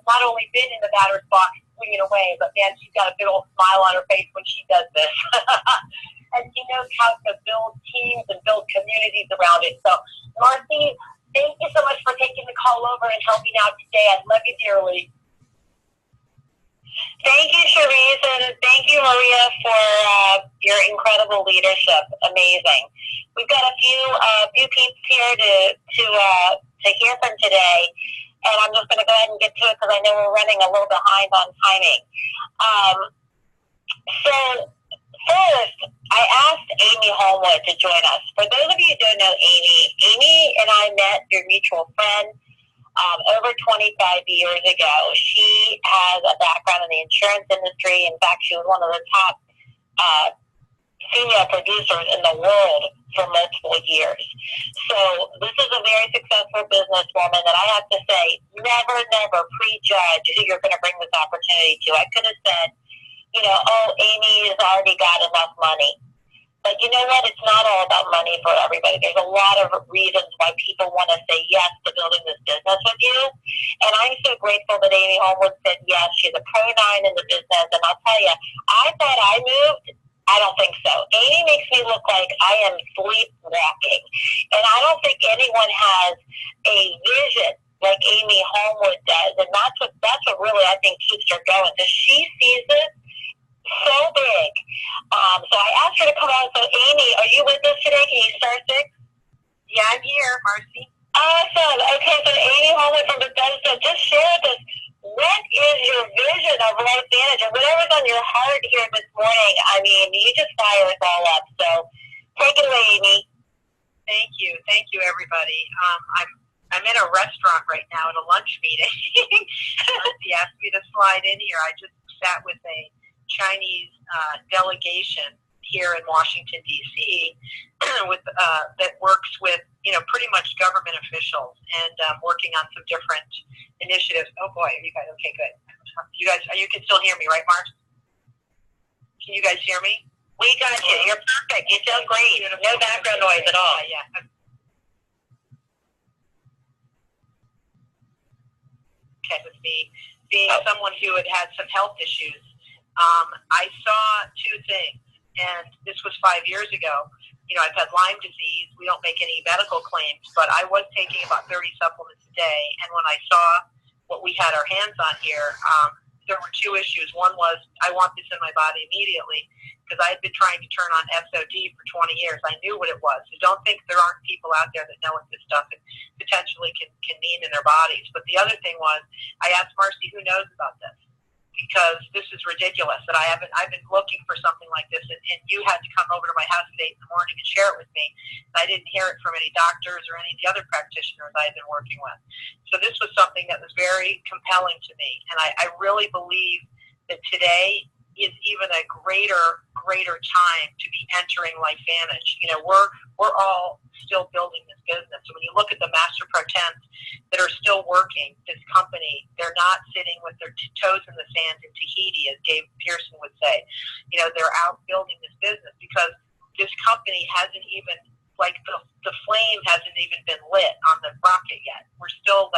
not only been in the batter's box swinging away, but man, she's got a big old smile on her face when she does this. And she knows how to build teams and build communities around it. So, Marcy, thank you so much for taking the call over and helping out today. I love you dearly. Thank you, Cherise, and thank you, Maria, for your incredible leadership. Amazing. We've got a few peeps here to hear from today, and I'm just going to go ahead and get to it because I know we're running a little behind on timing. So first, I asked Amy Homewood to join us. For those of you who don't know Amy and I met through mutual friend over 25 years ago. She has a background in the insurance industry. In fact, she was one of the top female producers in the world for multiple years. So this is a very successful businesswoman that I have to say, never prejudge who you're going to bring this opportunity to. I could have said, Amy has already got enough money. But you know what? It's not all about money for everybody. There's a lot of reasons why people want to say yes to building this business with you. And I'm so grateful that Amy Homewood said yes. She's a pro 9 in the business. And I'll tell you, I thought I moved. I don't think so. Amy makes me look like I am sleepwalking. And I don't think anyone has a vision like Amy Homewood does. And that's what really I think keeps her going. Because she sees it so big. So I asked her to come on. So Amy, are you with us today? Can you start 6? Yeah, I'm here, Marcy. Awesome. Okay, so Amy Homewood from Bethesda, just share with us, what is your vision of Lifevantage and whatever's on your heart here this morning? I mean, you just fire us all up. So take it away, Amy. Thank you, everybody. I'm in a restaurant right now at a lunch meeting. Marcy asked me to slide in here. I just sat with a Chinese delegation here in Washington, D.C., with that works with pretty much government officials and working on some different initiatives. Oh boy, are you guys okay? Good. You can still hear me, right, Mark? Can you guys hear me? We got you. You're perfect. You sound great. No background noise at all. Yeah. Okay, with me being someone who had some health issues. I saw 2 things, and this was 5 years ago. I've had Lyme disease. We don't make any medical claims, but I was taking about 30 supplements a day, and when I saw what we had our hands on here, there were 2 issues. One was, I want this in my body immediately, because I had been trying to turn on SOD for 20 years. I knew what it was. So don't think there aren't people out there that know what this stuff potentially can mean in their bodies. But the other thing was, I asked Marcy, who knows about this? Because this is ridiculous that I've been looking for something like this, and you had to come over to my house at 8 in the morning and share it with me. And I didn't hear it from any doctors or any of the other practitioners I had been working with. So this was something that was very compelling to me, and I really believe that today is even a greater time to be entering Lifevantage. We're all still building this business. So when you look at the master pretends that are still working this company, they're not sitting with their toes in the sand in Tahiti, as Dave Pearson would say. They're out building this business because this company hasn't even, the flame hasn't even been lit on the rocket yet. We're still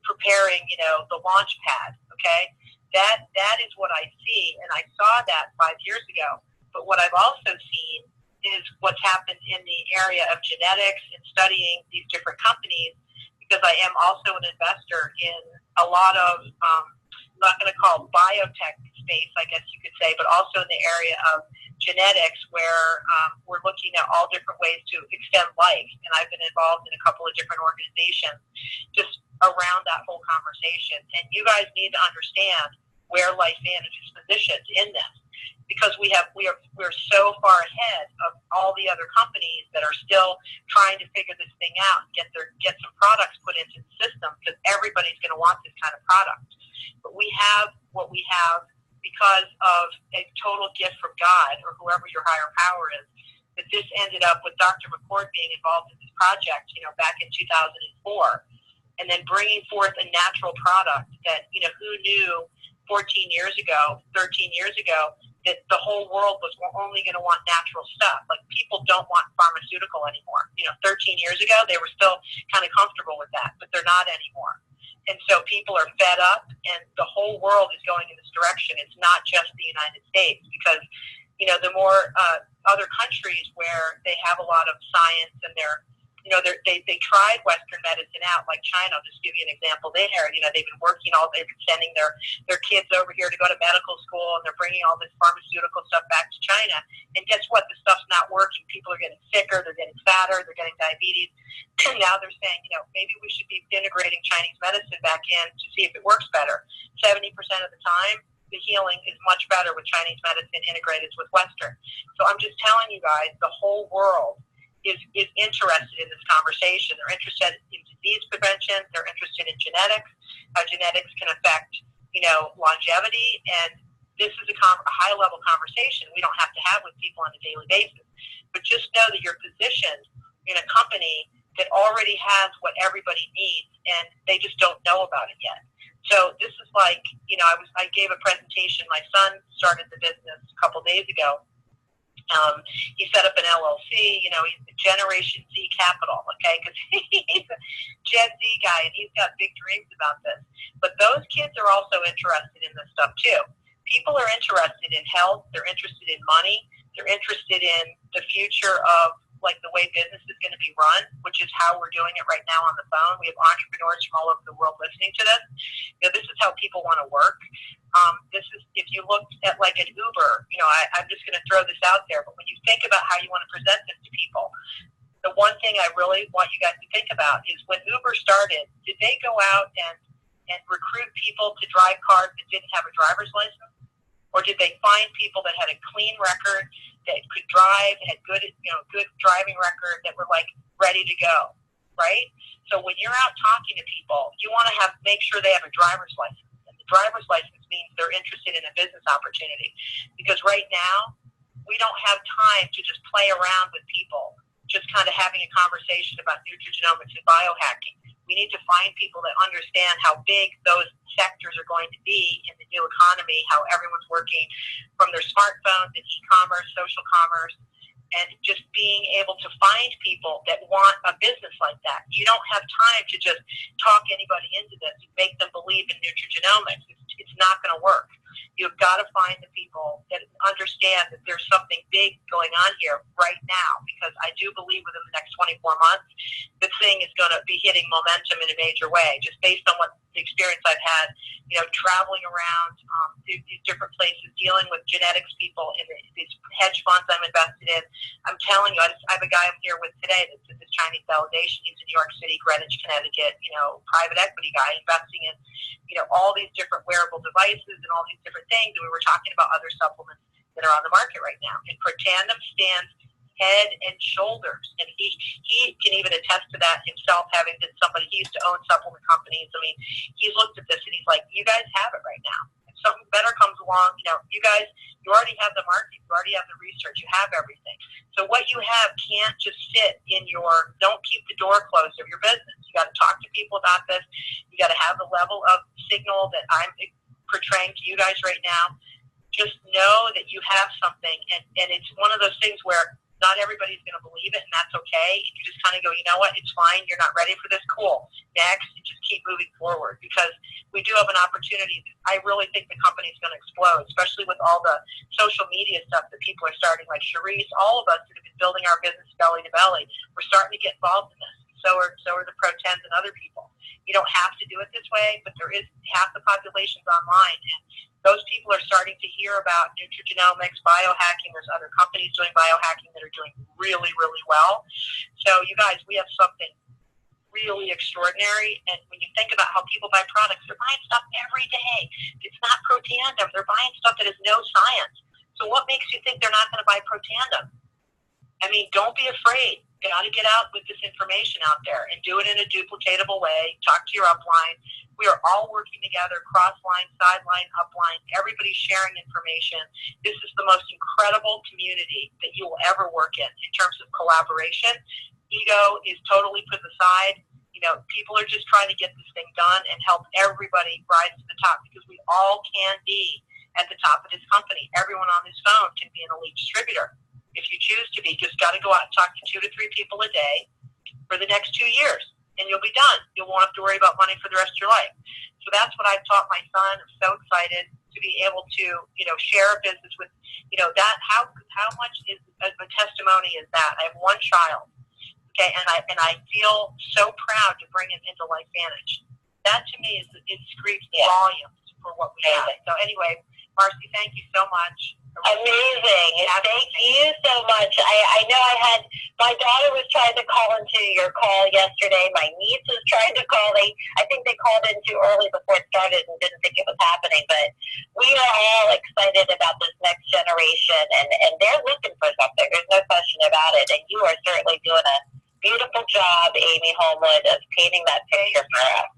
preparing, the launch pad. Okay. That is what I see, and I saw that 5 years ago. But what I've also seen is what's happened in the area of genetics and studying these different companies, because I am also an investor in a lot of, I'm not going to call biotech space, I guess you could say, but also in the area of genetics, where we're looking at all different ways to extend life. And I've been involved in a couple of different organizations just around that whole conversation. And you guys need to understand where Lifevantage is positioned in this, because we're so far ahead of all the other companies that are still trying to figure this thing out and get some products put into the system, because everybody's going to want this kind of product. But we have what we have because of a total gift from God, or whoever your higher power is, that this ended up with Dr. McCord being involved in this project, back in 2004, and then bringing forth a natural product that, who knew 14 years ago, 13 years ago, that the whole world was only going to want natural stuff. Like, people don't want pharmaceutical anymore. 13 years ago, they were still kind of comfortable with that, but they're not anymore. And So people are fed up, and the whole world is going in this direction. It's not just the United States, because, the more other countries where they have a lot of science and they tried Western medicine out, like China. I'll just give you an example there. They've been they've been sending their kids over here to go to medical school, and they're bringing all this pharmaceutical stuff back to China. And guess what? The stuff's not working. People are getting sicker, they're getting fatter, they're getting diabetes. And now they're saying, maybe we should be integrating Chinese medicine back in to see if it works better. 70% of the time, the healing is much better with Chinese medicine integrated with Western. So I'm just telling you guys, the whole world is interested in this conversation. They're interested in disease prevention. They're interested in genetics, how genetics can affect, longevity. And this is a high-level conversation we don't have to have with people on a daily basis. But just know that you're positioned in a company that already has what everybody needs, and they just don't know about it yet. So this is like, I gave a presentation. My son started the business a couple days ago. He set up an LLC. He's the Generation Z Capital, okay? Because he's a Gen Z guy, and he's got big dreams about this. But those kids are also interested in this stuff, too. People are interested in health. They're interested in money. They're interested in the future of, the way business is going to be run, which is how we're doing it right now on the phone. We have entrepreneurs from all over the world listening to this. This is how people want to work. This is, if you look at like an Uber, I'm just going to throw this out there, but when you think about how you want to present this to people, the one thing I really want you guys to think about is when Uber started, did they go out and recruit people to drive cars that didn't have a driver's license? Or did they find people that had a clean record, that could drive, had good driving record, that were ready to go, right? So when you're out talking to people, you want to make sure they have a driver's license. And the driver's license means they're interested in a business opportunity. Because right now, we don't have time to just play around with people, just kind of having a conversation about nutrigenomics and biohacking. We need to find people that understand how big those sectors are going to be in the new economy, how everyone's working from their smartphones and e-commerce, social commerce, and just being able to find people that want a business like that. You don't have time to just talk anybody into this and make them believe in nutrigenomics. It's not going to work. You've got to find the people that understand that there's something big going on here right now, because I do believe within the next 24 months, the thing is going to be hitting momentum in a major way, just based on what the experience I've had, traveling around these different places, dealing with genetics people in these hedge funds I'm invested in. I'm telling you, I have a guy I'm here with today that's in this Chinese delegation. He's in New York City, Greenwich, Connecticut, private equity guy investing in, all these different wearable devices and all these different things. And we were talking about other supplements that are on the market right now. And Protandim stands head and shoulders. And he can even attest to that himself, having been somebody, he used to own supplement companies. I mean, he's looked at this and he's like, you guys have it right now. If something better comes along, you guys, you already have the market, you already have the research, you have everything. So what you have can't just sit in don't keep the door closed of your business. You got to talk to people about this. You got to have the level of signal that I'm portraying to you guys right now. Just know that you have something, and it's one of those things where not everybody's going to believe it, and that's okay. You just kind of go, you know what, it's fine. You're not ready for this. Cool. Next, and just keep moving forward, because we do have an opportunity. I really think the company's going to explode, especially with all the social media stuff that people are starting, like Charisse, all of us that have been building our business belly to belly. We're starting to get involved in this. So are the Pro-10s and other people. You don't have to do it this way, but there is half the population's online. And those people are starting to hear about nutrigenomics, biohacking. There's other companies doing biohacking that are doing really, really well. So you guys, we have something really extraordinary. And when you think about how people buy products, they're buying stuff every day. It's not Protandim. They're buying stuff that has no science. So what makes you think they're not going to buy Protandim? I mean, don't be afraid. You got to get out with this information out there and do it in a duplicatable way. Talk to your upline. We are all working together, cross-line, sideline, upline. Everybody's sharing information. This is the most incredible community that you will ever work in terms of collaboration. Ego is totally put aside. People are just trying to get this thing done and help everybody rise to the top, because we all can be at the top of this company. Everyone on this phone can be an elite distributor. If you choose to be, just got to go out and talk to 2 to 3 people a day for the next 2 years. and you'll be done. You won't have to worry about money for the rest of your life. So that's what I've taught my son. I'm so excited to be able to, share a business with, that, how much is a testimony is that? I have one child, okay, and I feel so proud to bring him into Lifevantage. That to me it screams volumes for what we have. So anyway, Marcy, thank you so much. Amazing. Thank you so much. I know my daughter was trying to call into your call yesterday. My niece was trying to call. I think they called in too early before it started and didn't think it was happening. But we are all excited about this next generation, and they're looking for something. There's no question about it. And you are certainly doing a beautiful job, Amy Homewood, of painting that picture for us.